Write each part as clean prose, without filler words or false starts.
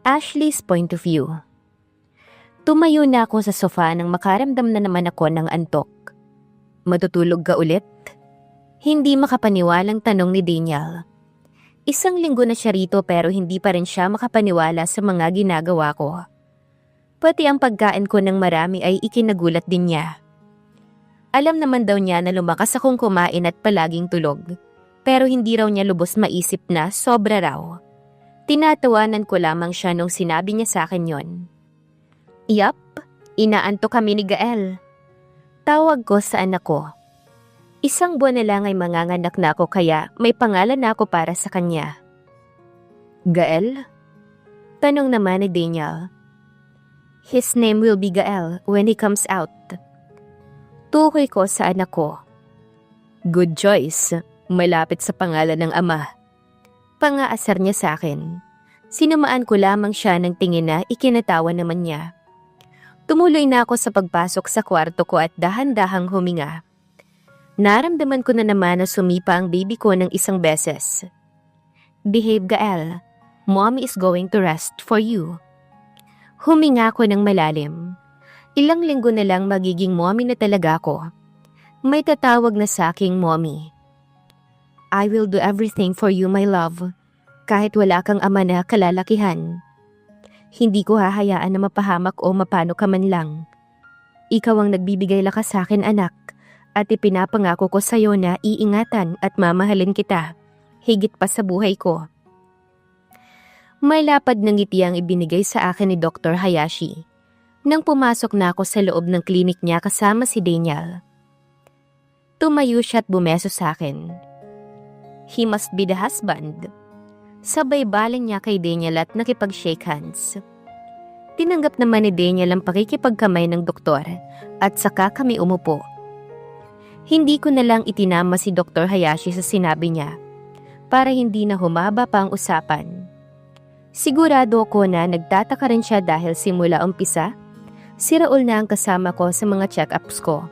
Ashley's point of view. Tumayo na ako sa sofa nang makaramdam na naman ako ng antok. Matutulog ka ulit? Hindi makapaniwalang tanong ni Daniel. Isang linggo na siya rito pero hindi pa rin siya makapaniwala sa mga ginagawa ko. Pati ang pagkain ko ng marami ay ikinagulat din niya. Alam naman daw niya na lumakas akong kumain at palaging tulog. Pero hindi raw niya lubos maisip na sobra raw. Tinatawanan ko lamang siya nung sinabi niya sa akin yon. Yup, inaantok kami ni Gael. Tawag ko sa anak ko. Isang buwan na lang ay manganganak na ako kaya may pangalan na ako para sa kanya. Gael? Tanong naman ni Daniel. His name will be Gael when he comes out. Tukoy ko sa anak ko. Good choice, malapit sa pangalan ng ama. Pangaasar niya sa akin. Sinumaan ko lamang siya ng tingin na ikinatawa naman niya. Tumuloy na ako sa pagpasok sa kwarto ko at dahan-dahang huminga. Naramdaman ko na naman na sumipa ang baby ko ng isang beses. Behave, Gael. Mommy is going to rest for you. Huminga ko ng malalim. Ilang linggo na lang magiging mommy na talaga ako. May tatawag na sa aking mommy. I will do everything for you, my love. Kahit wala kang ama na kalalakihan. Hindi ko hahayaan na mapahamak o mapano ka man lang. Ikaw ang nagbibigay lakas sa akin, anak. At ipinapangako ko sa'yo na iingatan at mamahalin kita. Higit pa sa buhay ko. May lapad ng ngiti ang ibinigay sa akin ni Dr. Hayashi. Nang pumasok na ako sa loob ng klinik niya kasama si Daniel. Tumayo siya at bumeso sa akin. He must be the husband. Sabay baling niya kay Daniel at nakipag-shake hands. Tinanggap naman ni Daniel ang pakikipagkamay ng doktor at saka kami umupo. Hindi ko na lang itinama si Dr. Hayashi sa sinabi niya para hindi na humaba pa ang usapan. Sigurado ko na nagtataka rin siya dahil simula umpisa, si Raul na ang kasama ko sa mga check-ups ko.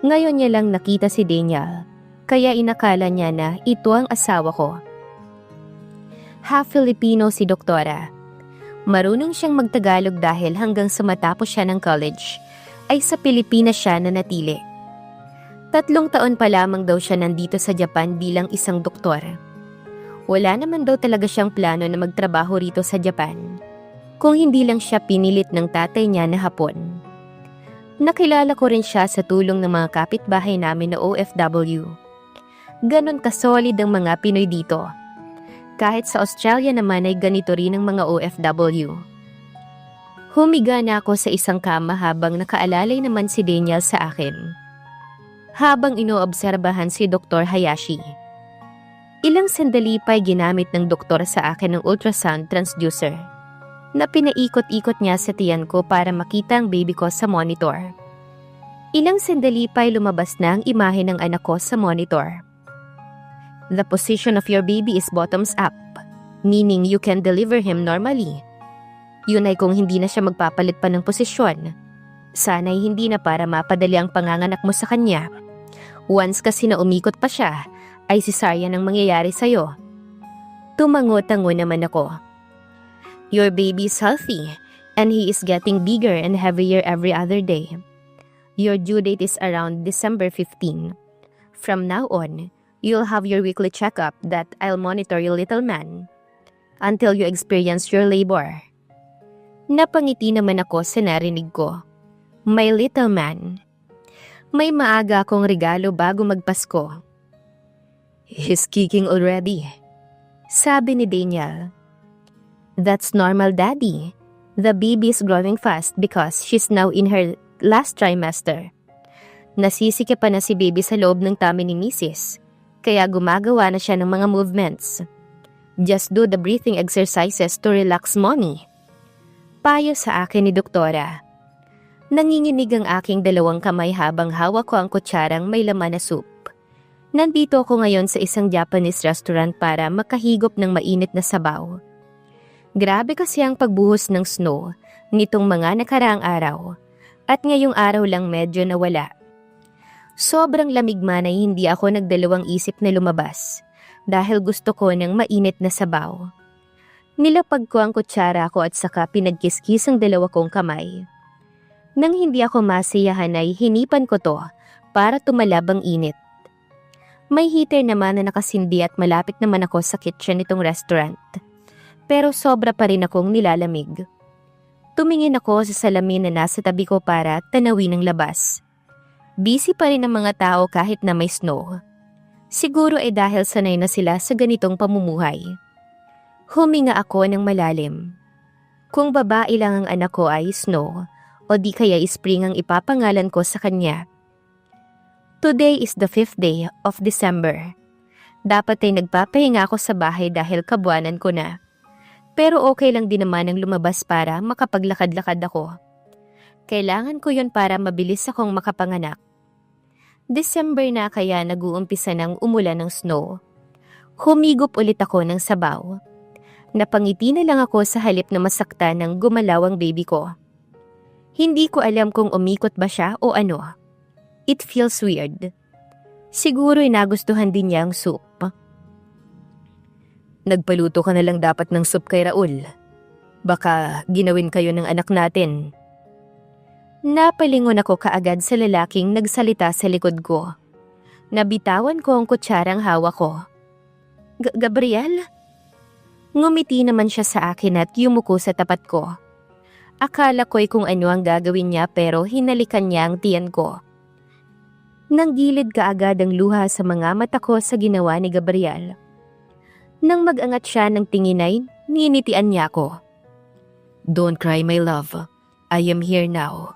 Ngayon niya lang nakita si Daniel. Kaya inakala niya na ito ang asawa ko. Half Filipino si Doktora. Marunong siyang magtagalog dahil hanggang sa matapos siya ng college, ay sa Pilipinas siya nanatili. 3 taon pa lamang daw siya nandito sa Japan bilang isang doktor. Wala naman daw talaga siyang plano na magtrabaho rito sa Japan, kung hindi lang siya pinilit ng tatay niya na Hapon. Nakilala ko rin siya sa tulong ng mga kapitbahay namin na OFW. Ganon kasolid ang mga Pinoy dito. Kahit sa Australia naman ay ganito rin ang mga OFW. Humiga na ako sa isang kama habang nakaalalay naman si Daniel sa akin. Habang inoobserbahan si Dr. Hayashi. Ilang sandali pa'y ginamit ng doktor sa akin ng ultrasound transducer na pinaikot-ikot niya sa tiyan ko para makita ang baby ko sa monitor. Ilang sandali pa'y lumabas na ang imahe ng anak ko sa monitor. The position of your baby is bottoms up, meaning you can deliver him normally. Yun ay kung hindi na siya magpapalit pa ng posisyon. Sana'y hindi na para mapadali ang panganganak mo sa kanya. Once kasi na umikot pa siya, ay cesarean ang mangyayari sa'yo. Tumango-tango naman ako. Your baby is healthy, and he is getting bigger and heavier every other day. Your due date is around December 15. From now on, you'll have your weekly checkup that I'll monitor your little man until you experience your labor. Napangiti naman ako sa narinig ko. My little man. May maaga akong regalo bago magpasko. He's kicking already. Sabi ni Daniel. That's normal, Daddy. The baby is growing fast because she's now in her last trimester. Nasisikip pa na si baby sa loob ng tummy ni Mrs. Kaya gumagawa na siya ng mga movements. Just do the breathing exercises to relax, Mommy. Payo sa akin ni Doktora. Nanginginig ang aking dalawang kamay habang hawak ko ang kutsarang may laman na soup. Nandito ako ngayon sa isang Japanese restaurant para makahigop ng mainit na sabaw. Grabe kasi ang pagbuhos ng snow nitong mga nakaraang araw at ngayong araw lang medyo nawala. Sobrang lamig man ay hindi ako nagdalawang isip na lumabas dahil gusto ko ng mainit na sabaw. Nilapag ko ang kutsara ko at saka pinagkiskis ang dalawa kong kamay. Nang hindi ako masiyahan ay hinipan ko to para tumalab ang init. May heater naman na nakasindi at malapit naman ako sa kitchen nitong restaurant. Pero sobra pa rin akong nilalamig. Tumingin ako sa salamin na nasa tabi ko para tanawin ang labas. Busy pa rin ang mga tao kahit na may snow. Siguro ay dahil sanay na sila sa ganitong pamumuhay. Huminga ako ng malalim. Kung babae lang ang anak ko ay Snow, o di kaya Spring ang ipapangalan ko sa kanya. Today is the 5th day of December. Dapat ay nagpapahinga ako sa bahay dahil kabuanan ko na. Pero okay lang din naman ang lumabas para makapaglakad-lakad ako. Kailangan ko yon para mabilis akong makapanganak. December na kaya nag-uumpisa ng umulan ng snow. Humigop ulit ako ng sabaw. Napangiti na lang ako sa halip na masaktan ng gumalaw ang baby ko. Hindi ko alam kung umikot ba siya o ano. It feels weird. Siguro'y nagustuhan din niya ang soup. Nagpaluto ka na lang dapat ng soup kay Raul. Baka ginawin kayo ng anak natin. Napalingon ako kaagad sa lalaking nagsalita sa likod ko. Nabitawan ko ang kutsarang hawak ko. Gabriel? Ngumiti naman siya sa akin at yumuko sa tapat ko. Akala ko'y kung ano ang gagawin niya pero hinalikan niya ang tiyan ko. Nanggilid kaagad ang luha sa mga mata ko sa ginawa ni Gabriel. Nang mag-angat siya ng tingin ay ninitian niya ako. Don't cry my love, I am here now.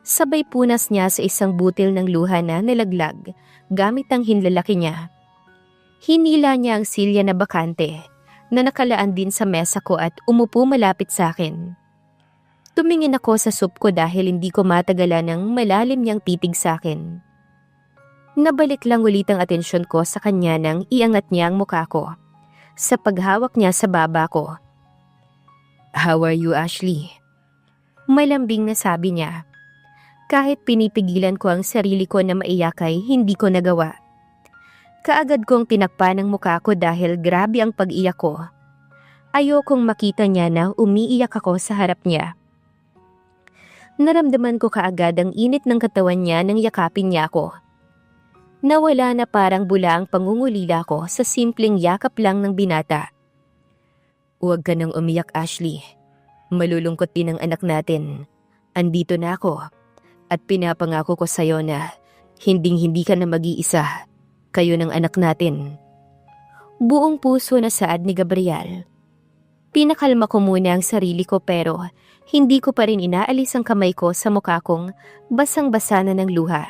Sabay punas niya sa isang butil ng luha na nalaglag gamit ang hinlalaki niya. Hinila niya ang silya na bakante na nakalaan din sa mesa ko at umupo malapit sa akin. Tumingin ako sa soup ko dahil hindi ko matagalan ng malalim niyang titig sa akin. Nabalik lang ulit ang atensyon ko sa kanya nang iangat niya ang mukha ko sa paghawak niya sa baba ko. How are you, Ashley? Malambing na sabi niya. Kahit pinipigilan ko ang sarili ko na maiyak ay hindi ko nagawa. Kaagad kong tinakpan ang mukha ko dahil grabe ang pag-iyak ko. Ayokong makita niya na umiiyak ako sa harap niya. Naramdaman ko kaagad ang init ng katawan niya nang yakapin niya ako. Nawala na parang bula ang pangungulila ko sa simpleng yakap lang ng binata. Huwag ka nang umiyak, Ashley. Malulungkot din ang anak natin. Andito na ako at pinapangako ko sa'yo na hinding-hindi ka na mag-iisa. Kayo ng anak natin. Buong puso na saad ni Gabriel. Pinakalma ko muna ang sarili ko pero hindi ko pa rin inaalis ang kamay ko sa mukha kong basang-basa na ng luha.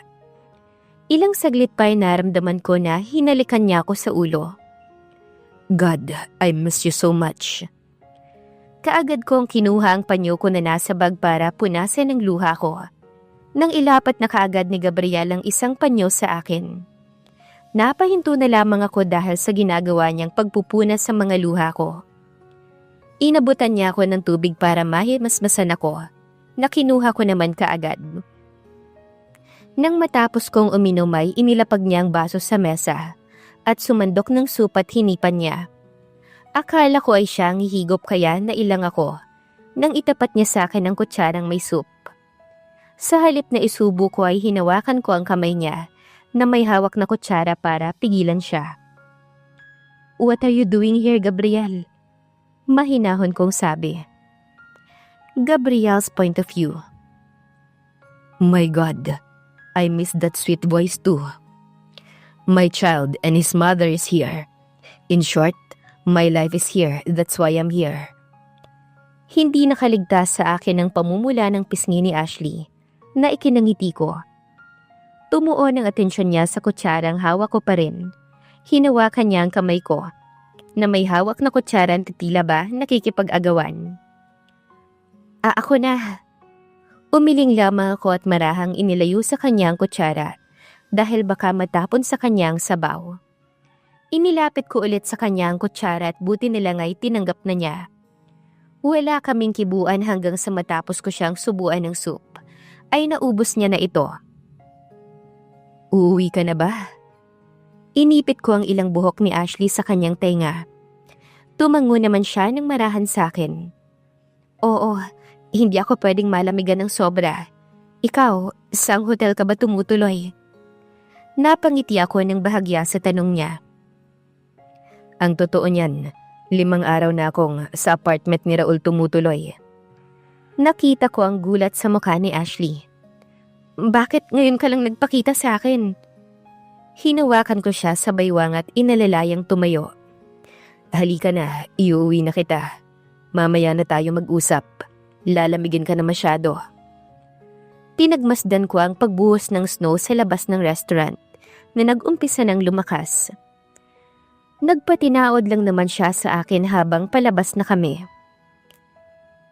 Ilang saglit pa ay naramdaman ko na hinalikan niya ako sa ulo. God, I miss you so much. Kaagad kong kinuha ang panyo ko na nasa bag para punasan ang luha ko. Nang ilapat na kaagad ni Gabriel ang isang panyo sa akin. Napahinto na lamang ako dahil sa ginagawa niyang pagpupunas sa mga luha ko. Inabutan niya ako ng tubig para mahimasmasan ako, na kinuha ko naman kaagad. Nang matapos kong uminom ay inilapag niya ang baso sa mesa at sumandok ng soup at hinipan niya. Akala ko ay siya ang hihigop kaya nailang ako nang itapat niya sa akin ang kutsarang may soup. Sa halip na isubo ko ay hinawakan ko ang kamay niya na may hawak na kutsara para pigilan siya. What are you doing here, Gabriel? Mahinahon kong sabi. Gabriel's point of view. My God, I miss that sweet voice too. My child and his mother is here. In short, my life is here, that's why I'm here. Hindi nakaligtas sa akin ang pamumula ng pisngi ni Ashley na ikinangiti ko. Tumuon ang atensyon niya sa kutsarang hawak ko pa rin. Hinawakan niya ang kamay ko, na may hawak na kutsarang titila ba nakikipag-agawan. Ako na. Umiling lamang ako at marahang inilayo sa kanya ang kutsara dahil baka matapon sa kanya ang sabaw. Inilapit ko ulit sa kanya ang kutsara at buti nilang ay tinanggap na niya. Wala kaming kibuan hanggang sa matapos ko siyang subuan ng soup, ay naubos niya na ito. Uuwi ka na ba? Inipit ko ang ilang buhok ni Ashley sa kanyang tenga. Tumango naman siya ng marahan sa akin. Oo, hindi ako pwedeng malamigan ng sobra. Ikaw, saang hotel ka ba tumutuloy? Napangiti ako ng bahagya sa tanong niya. Ang totoo niyan, 5 araw na akong sa apartment ni Raul tumutuloy. Nakita ko ang gulat sa mukha ni Ashley. Bakit ngayon ka lang nagpakita sa akin? Hinawakan ko siya sa baywang at inalalayang tumayo. Halika na, iuwi na kita. Mamaya na tayo mag-usap. Lalamigin ka na masyado. Pinagmasdan ko ang pagbuhos ng snow sa labas ng restaurant na nag-umpisa ng lumakas. Nagpatinaod lang naman siya sa akin habang palabas na kami.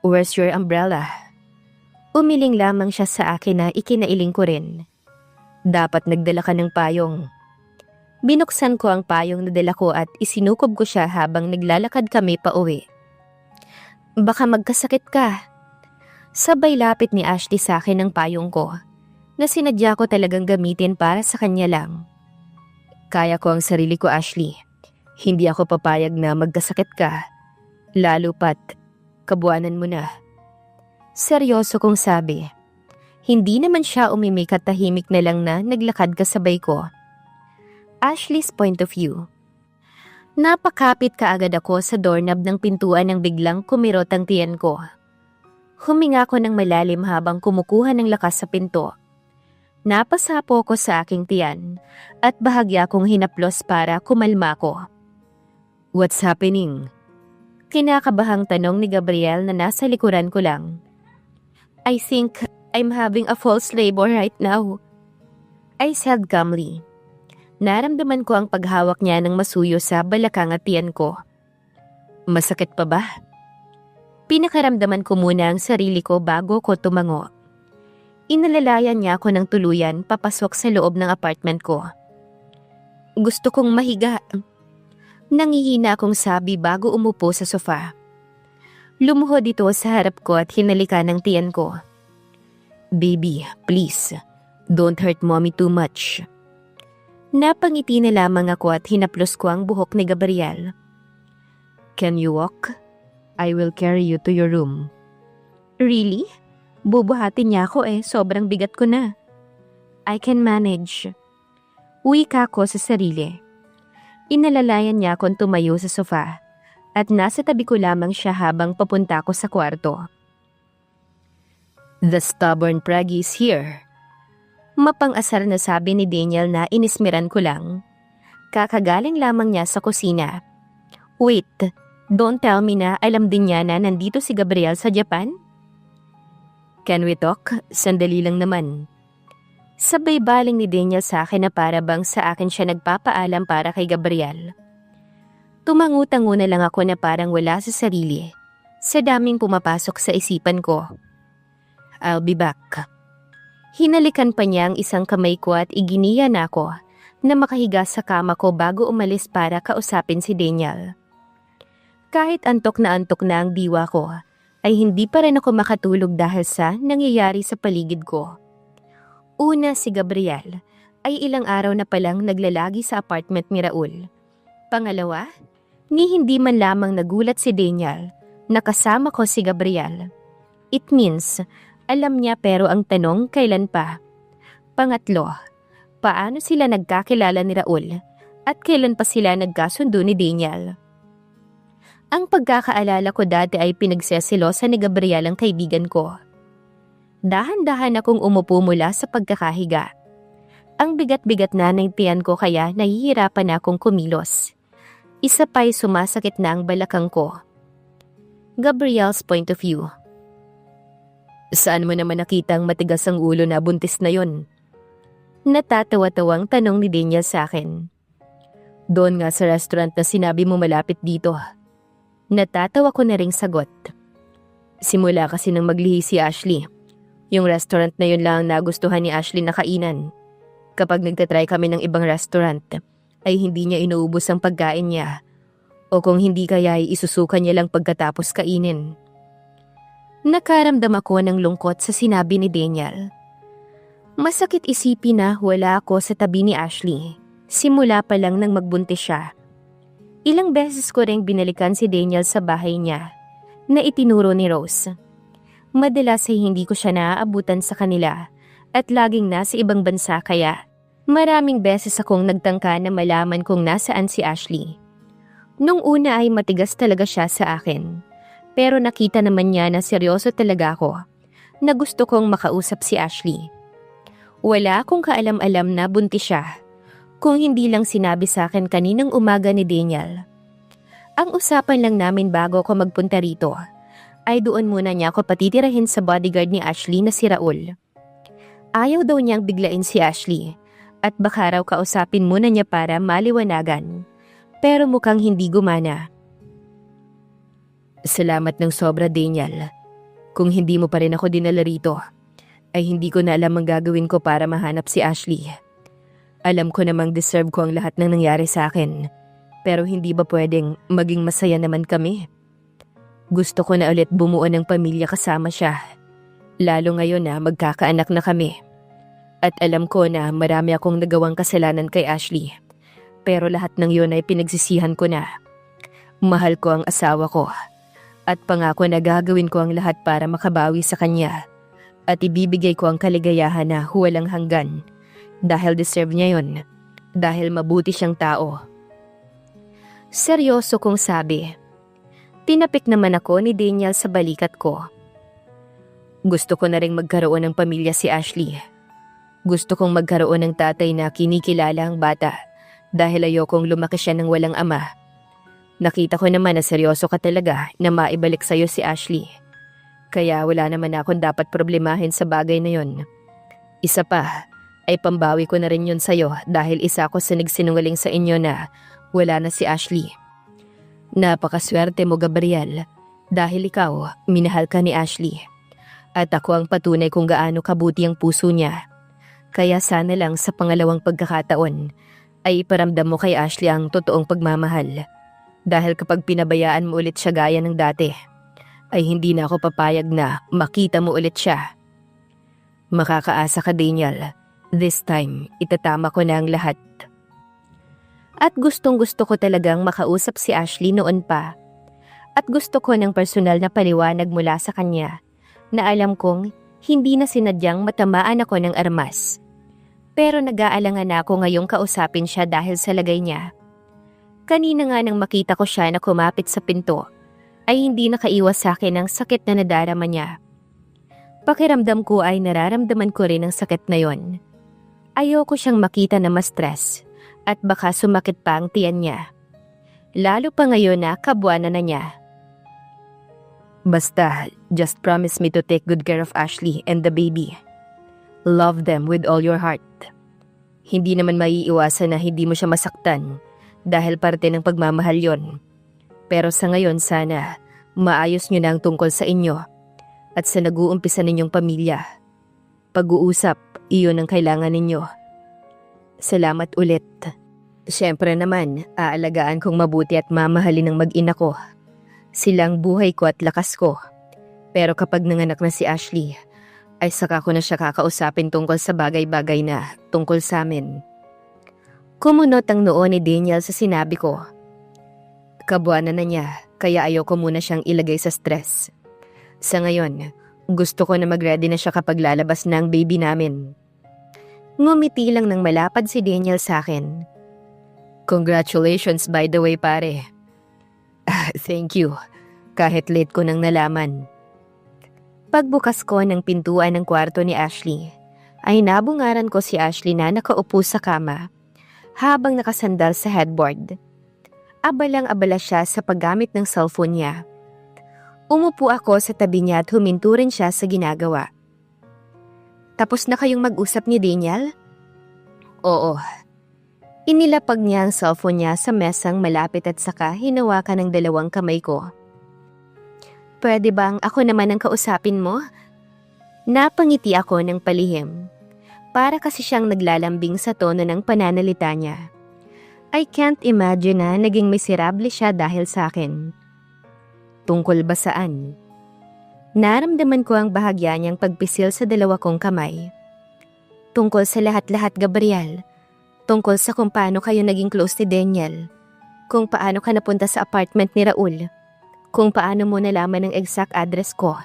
Where's your umbrella? Umiling lamang siya sa akin na ikinailing ko rin. Dapat nagdala ka ng payong. Binuksan ko ang payong na dala ko at isinukob ko siya habang naglalakad kami pa uwi. Baka magkasakit ka. Sabay lapit ni Ashley sa akin ang payong ko na sinadya ko talagang gamitin para sa kanya lang. Kaya ko ang sarili ko, Ashley. Hindi ako papayag na magkasakit ka. Lalo pat, kabuanan mo na. Seryoso kong sabi. Hindi naman siya umimik at tahimik na lang na naglakad kasabay ko. Ashley's point of view. Napakapit kaagad ako sa doorknob ng pintuan nang biglang kumirot ang tiyan ko. Huminga ko ng malalim habang kumukuha ng lakas sa pinto. Napasapo ko sa aking tiyan at bahagya kong hinaplos para kumalma ko. What's happening? Kinakabahang tanong ni Gabriel na nasa likuran ko lang. I think I'm having a false labor right now. I said calmly. Naramdaman ko ang paghawak niya ng masuyo sa balakang at tiyan ko. Masakit pa ba? Pinakaramdaman ko muna ang sarili ko bago ko tumango. Inalalayan niya ako ng tuluyan papasok sa loob ng apartment ko. Gusto kong mahiga. Nangihina akong sabi bago umupo sa sofa. Lumuhod ito sa harap ko at hinalika ng tiyan ko. Baby, please, don't hurt mommy too much. Napangiti na lamang ako at hinaplos ko ang buhok ni Gabriel. Can you walk? I will carry you to your room. Really? Bubuhatin niya ako sobrang bigat ko na. I can manage. Wika ko sa sarili. Inalalayan niya akong tumayo sa sofa at nasa tabi ko lamang siya habang papunta ko sa kwarto. The stubborn Praggy is here. Mapang-asar na sabi ni Daniel na inismiran ko lang. Kakagaling lamang niya sa kusina. Wait, don't tell me na alam din niya na nandito si Gabriel sa Japan? Can we talk? Sandali lang naman. Sabay baling ni Daniel sa akin na para bang sa akin siya nagpapaalam para kay Gabriel. Tumangu-tango na lang ako na parang wala sa sarili. Sa daming pumapasok sa isipan ko. I'll be back. Hinalikan pa niya ang isang kamay ko at iginiya na ako na makahiga sa kama ko bago umalis para kausapin si Daniel. Kahit antok na ang diwa ko, ay hindi pa rin ako makatulog dahil sa nangyayari sa paligid ko. Una, si Gabriel ay ilang araw na palang naglalagi sa apartment ni Raul. Pangalawa, ni hindi man lamang nagulat si Daniel na kasama ko si Gabriel. It means, alam niya pero ang tanong kailan pa. Pangatlo, paano sila nagkakilala ni Raul at kailan pa sila nagkasundo ni Daniel? Ang pagkakaalala ko dati ay pinagsesilosan ni Gabriel ang kaibigan ko. Dahan-dahan akong umupo mula sa pagkakahiga. Ang bigat-bigat na ng tiyan ko kaya nahihirapan na akong kumilos. Isa pa'y sumasakit na ang balakang ko. Gabriel's point of view. Saan mo naman nakita ang matigas ang ulo na buntis na yon? Natatawa-tawang tanong ni Daniel sa akin. Doon nga sa restaurant na sinabi mo malapit dito. Natatawa ko na ring sagot. Simula kasi nang maglihi si Ashley. Yung restaurant na yun lang nagustuhan ni Ashley na kainan. Kapag nagtatry kami ng ibang restaurant, ay hindi niya inuubos ang pagkain niya. O kung hindi kaya ay isusuka niya lang pagkatapos kainin. Nakaramdam ako ng lungkot sa sinabi ni Daniel. Masakit isipin na wala ako sa tabi ni Ashley. Simula pa lang nang magbuntis siya. Ilang beses ko ring binalikan si Daniel sa bahay niya na itinuro ni Rose. Madalas ay hindi ko siya naaabutan sa kanila at laging nasa ibang bansa kaya maraming beses akong nagtangka na malaman kung nasaan si Ashley. Nung una ay matigas talaga siya sa akin, pero nakita naman niya na seryoso talaga ako, na gusto kong makausap si Ashley. Wala akong kaalam-alam na buntis siya, kung hindi lang sinabi sa akin kaninang umaga ni Daniel. Ang usapan lang namin bago ako magpunta rito, ay doon muna niya ako patitirahin sa bodyguard ni Ashley na si Raul. Ayaw daw niyang biglain si Ashley, at baka raw kausapin muna niya para maliwanagan. Pero mukhang hindi gumana. Salamat ng sobra, Daniel. Kung hindi mo pa rin ako dinala rito, ay hindi ko na alam ang gagawin ko para mahanap si Ashley. Alam ko namang deserve ko ang lahat ng nangyari sa akin, pero hindi ba pwedeng maging masaya naman kami? Gusto ko na ulit bumuo ng pamilya kasama siya, lalo ngayon na magkakaanak na kami. At alam ko na marami akong nagawang kasalanan kay Ashley, pero lahat ng yun ay pinagsisihan ko na. Mahal ko ang asawa ko, at pangako na gagawin ko ang lahat para makabawi sa kanya, at ibibigay ko ang kaligayahan na walang hanggan, dahil deserve niya yun, dahil mabuti siyang tao. Seryoso kong sabi. Tinapik naman ako ni Daniel sa balikat ko. Gusto ko na ring magkaroon ng pamilya si Ashley. Gusto kong magkaroon ng tatay na kinikilala ang bata, dahil ayokong lumaki siya ng walang ama. Nakita ko naman na seryoso ka talaga na maibalik sa'yo si Ashley. Kaya wala naman akong dapat problemahin sa bagay na yon. Isa pa, ay pambawi ko na rin yun sa'yo dahil isa ako sa nagsinungaling sa inyo na wala na si Ashley. Napakaswerte mo, Gabriel, dahil ikaw, minahal ka ni Ashley. At ako ang patunay kung gaano kabuti ang puso niya. Kaya sana lang sa pangalawang pagkakataon, ay iparamdam mo kay Ashley ang totoong pagmamahal. Dahil kapag pinabayaan mo ulit siya gaya ng dati, ay hindi na ako papayag na makita mo ulit siya. Makakaasa ka, Daniel. This time, itatama ko na ang lahat. At gustong-gusto ko talagang makausap si Ashley noon pa. At gusto ko ng personal na paliwanag mula sa kanya na alam kong hindi na sinadyang matamaan ako ng armas. Pero nag-aalangan na ako ngayong kausapin siya dahil sa lagay niya. Kanina nga nang makita ko siya na kumapit sa pinto, ay hindi nakaiwas sa akin ang sakit na nadarama niya. Pakiramdam ko ay nararamdaman ko rin ang sakit na yon. Ayoko siyang makita na ma-stress at baka sumakit pa ang tiyan niya. Lalo pa ngayon na kabuwanan na niya. Basta, just promise me to take good care of Ashley and the baby. Love them with all your heart. Hindi naman maiiwasan na hindi mo siya masaktan dahil parte ng pagmamahal yon. Pero sa ngayon sana, maayos nyo na ang tungkol sa inyo at sa nag-uumpisa ninyong pamilya. Pag-uusap, iyon ang kailangan ninyo. Salamat ulit. Siyempre naman, aalagaan kong mabuti at mamahalin ng mag-ina ko. Silang buhay ko at lakas ko. Pero kapag nanganak na si Ashley, ay saka ko na siya kakausapin tungkol sa bagay-bagay na tungkol sa amin. Kumunot ang noo ni Daniel sa sinabi ko. Kabuwanan na niya, kaya ayoko muna siyang ilagay sa stress. Sa ngayon, gusto ko na mag-ready na siya kapag lalabas na ang baby namin. Ngumiti lang ng malapad si Daniel sa akin. Congratulations by the way, pare. Thank you, kahit late ko nang nalaman. Pagbukas ko ng pintuan ng kwarto ni Ashley, ay nabungaran ko si Ashley na nakaupo sa kama habang nakasandal sa headboard. Abalang-abala siya sa paggamit ng cellphone niya. Umupo ako sa tabi niya at huminto rin siya sa ginagawa. Tapos na kayong mag-usap ni Daniel? Oo. Inilapag niya ang cellphone niya sa mesang malapit at saka hinawakan ng dalawang kamay ko. Pwede bang ako naman ang kausapin mo? Napangiti ako ng palihim. Para kasi siyang naglalambing sa tono ng pananalita niya. I can't imagine na naging miserable siya dahil sa akin. Tungkol ba saan? Naramdaman ko ang bahagya niyang pagpisil sa dalawa kong kamay. Tungkol sa lahat-lahat, Gabriel. Tungkol sa kung paano kayo naging close ni Daniel. Kung paano ka napunta sa apartment ni Raul. Kung paano mo nalaman ang exact address ko.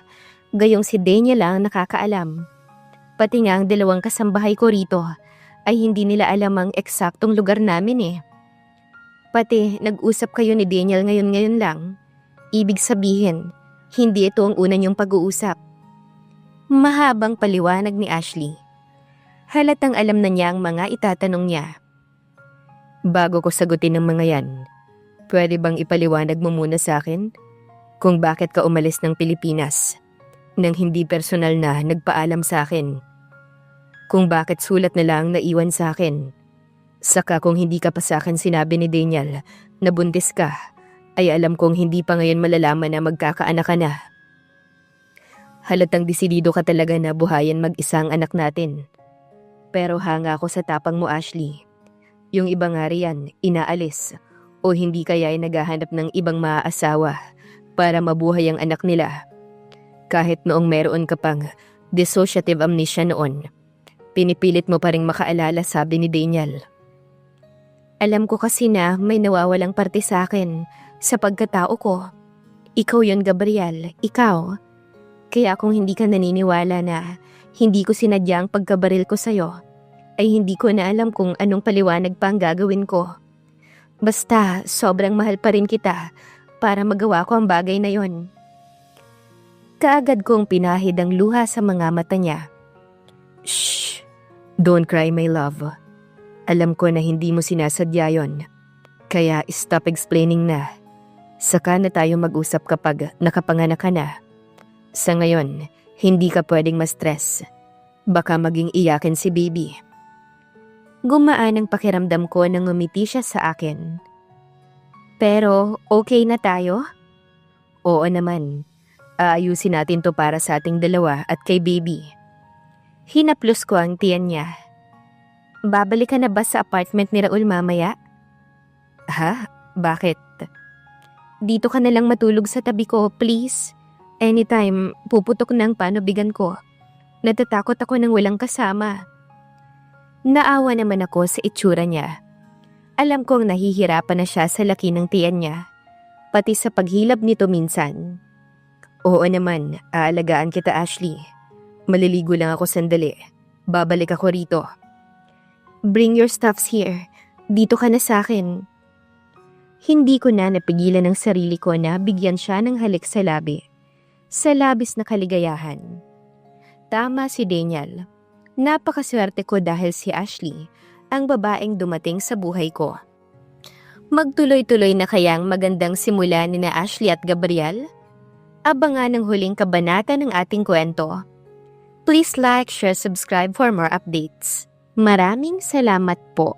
Gayong si Daniel lang nakakaalam. Pati nga ang 2 kasambahay ko rito ay hindi nila alam ang eksaktong lugar namin eh. Pati nag-usap kayo ni Daniel ngayon lang. Ibig sabihin, hindi ito ang una niyong pag-uusap. Mahabang paliwanag ni Ashley. Halatang alam na niya ang mga itatanong niya. Bago ko sagutin ang mga yan, pwede bang ipaliwanag mo muna sa akin kung bakit ka umalis ng Pilipinas nang hindi personal na nagpaalam sa akin? Kung bakit sulat na lang naiwan sa akin? Saka kung hindi ka pa sa akin sinabi ni Daniel na buntis ka, ay alam kong hindi pa ngayon malalaman na magkakaanak ka na. Halatang desidido ka talaga na buhayan mag-isang anak natin. Pero hanga ako sa tapang mo, Ashley. Yung iba nga riyan, inaalis o hindi kaya ay naghahanap ng ibang maaasawa para mabuhay ang anak nila. Kahit noong meron ka pang dissociative amnesia noon, pinipilit mo pa ring makaalala, sabi ni Daniel. Alam ko kasi na may nawawalang parte sa akin sa pagkatao ko. Ikaw yon, Gabriel, ikaw. Kaya kung hindi ka naniniwala na hindi ko sinadya ang pagkabaril ko sa'yo, ay hindi ko na alam kung anong paliwanag pa ang gagawin ko. Basta sobrang mahal pa rin kita para magawa ko ang bagay na yon. Kaagad kong pinahid ang luha sa mga mata niya. Shh! Don't cry, my love. Alam ko na hindi mo sinasadya yon. Kaya stop explaining na. Saka na tayo mag-usap kapag nakapanganak ka na. Sa ngayon, hindi ka pwedeng ma-stress. Baka maging iyakin si baby. Gumaan ang pakiramdam ko nang ngumiti siya sa akin. Pero okay na tayo? Oo naman. Aayusin natin to para sa ating dalawa at kay baby. Hinaplos ko ang tiyan niya. Babalik ka na ba sa apartment ni Raul mamaya? Ha? Bakit? Dito ka na lang matulog sa tabi ko, please. Anytime, puputok na ang panubigan ko. Natatakot ako nang walang kasama. Naawa naman ako sa itsura niya. Alam kong nahihirapan na siya sa laki ng tiyan niya. Pati sa paghilab nito minsan. Oo naman, aalagaan kita, Ashley. Maliligo lang ako sandali. Babalik ako rito. Bring your stuffs here. Dito ka na sa akin. Hindi ko na napigilan ang sarili ko na bigyan siya ng halik sa labi. Sa labis na kaligayahan. Tama si Daniel. Napakaswerte ko dahil si Ashley ang babaeng dumating sa buhay ko. Magtuloy-tuloy na kayang magandang simula ni na Ashley at Gabriel? Abangan ang huling kabanata ng ating kwento. Please like, share, subscribe for more updates. Maraming salamat po.